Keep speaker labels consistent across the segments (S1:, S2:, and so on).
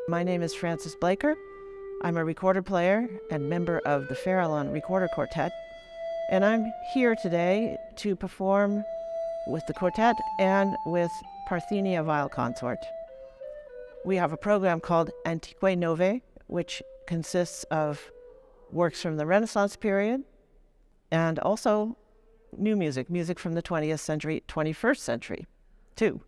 S1: My name is Frances Blaker. I'm a recorder player and member of the Farallon Recorder Quartet, and I'm here today to perform with the quartet and with Parthenia Viol Consort. We have a program called Antiquae Novae, which consists of works from the Renaissance period and also new music, music from the 20th century, 21st century, too.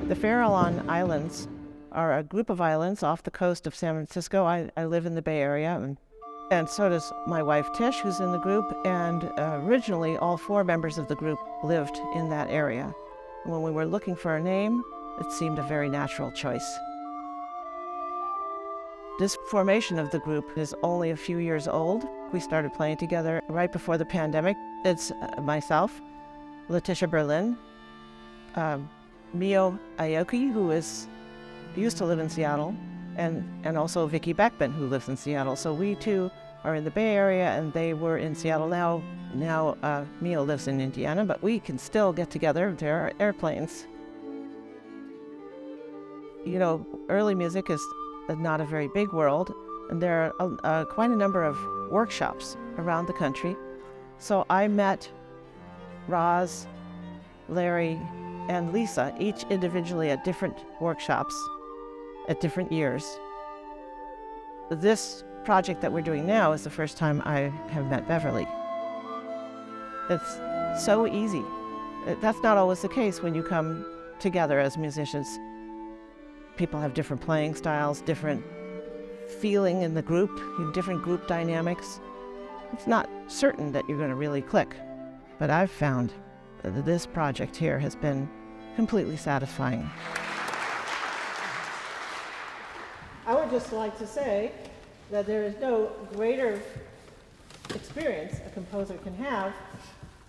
S1: The Farallon Islands are a group of islands off the coast of San Francisco. I live in the Bay Area, and so does my wife Tish, who's in the group, and originally all 4 members of the group lived in that area. When we were looking for a name, it seemed a very natural choice. This formation of the group is only a few years old. We started playing together right before the pandemic. It's myself, Letitia Berlin, Mio Aoki, who used to live in Seattle, and also Vicki Beckman, who lives in Seattle. So we two are in the Bay Area, and they were in Seattle. Now Mio lives in Indiana, but we can still get together. There are airplanes. You know, early music is not a very big world, and there are quite a number of workshops around the country. So I met Roz, Larry, and Lisa, each individually at different workshops at different years. This project that we're doing now is the first time I have met Beverly. It's so easy. That's not always the case when you come together as musicians. People have different playing styles, different feeling in the group, different group dynamics. It's not certain that you're going to really click, but I've found that this project here has been completely satisfying. I would just like to say that there is no greater experience a composer can have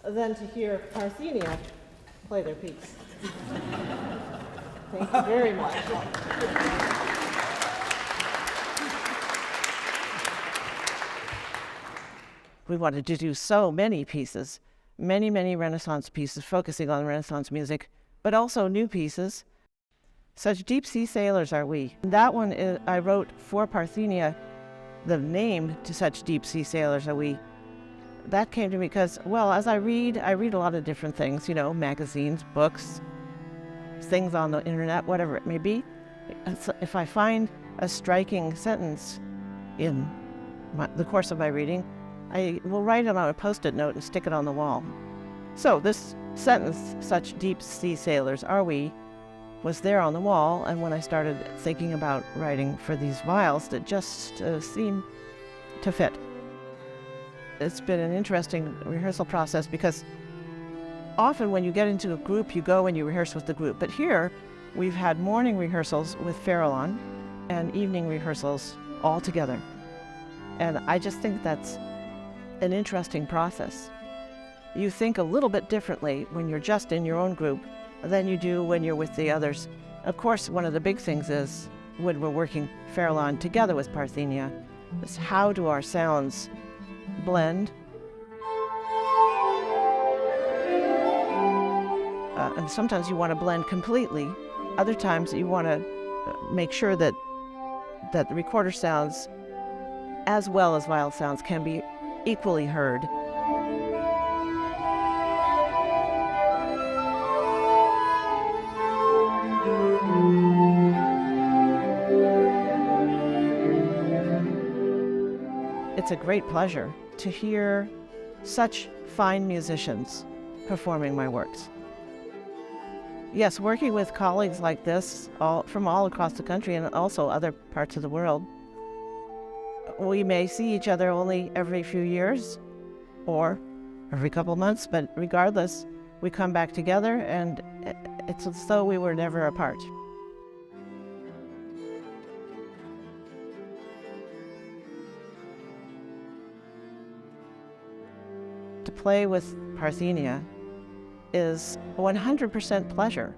S1: than to hear Parthenia play their piece. Thank you very much. We wanted to do so many pieces, many Renaissance pieces focusing on Renaissance music, but also new pieces. Such deep sea sailors are we. That one I wrote for Parthenia, the name to Such deep sea sailors are we. That came to me because, well, as I read a lot of different things, you know, magazines, books, things on the internet, whatever it may be. If I find a striking sentence in the course of my reading, I will write it on a Post-it note and stick it on the wall. So this sentence, "Such deep sea sailors are we," was there on the wall, and when I started thinking about writing for these viols, that just seemed to fit. It's been an interesting rehearsal process because often when you get into a group, you go and you rehearse with the group. But here, we've had morning rehearsals with Farallon and evening rehearsals all together. And I just think that's an interesting process. You think a little bit differently when you're just in your own group than you do when you're with the others. Of course, one of the big things is when we're working Farallon together with Parthenia, is how do our sounds blend? And sometimes you want to blend completely. Other times you want to make sure that the recorder sounds as well as viol sounds can be equally heard. It's a great pleasure to hear such fine musicians performing my works. Yes, working with colleagues like this from all across the country and also other parts of the world, we may see each other only every few years or every couple months, but regardless, we come back together and it's as though we were never apart. To play with Parthenia is 100% pleasure.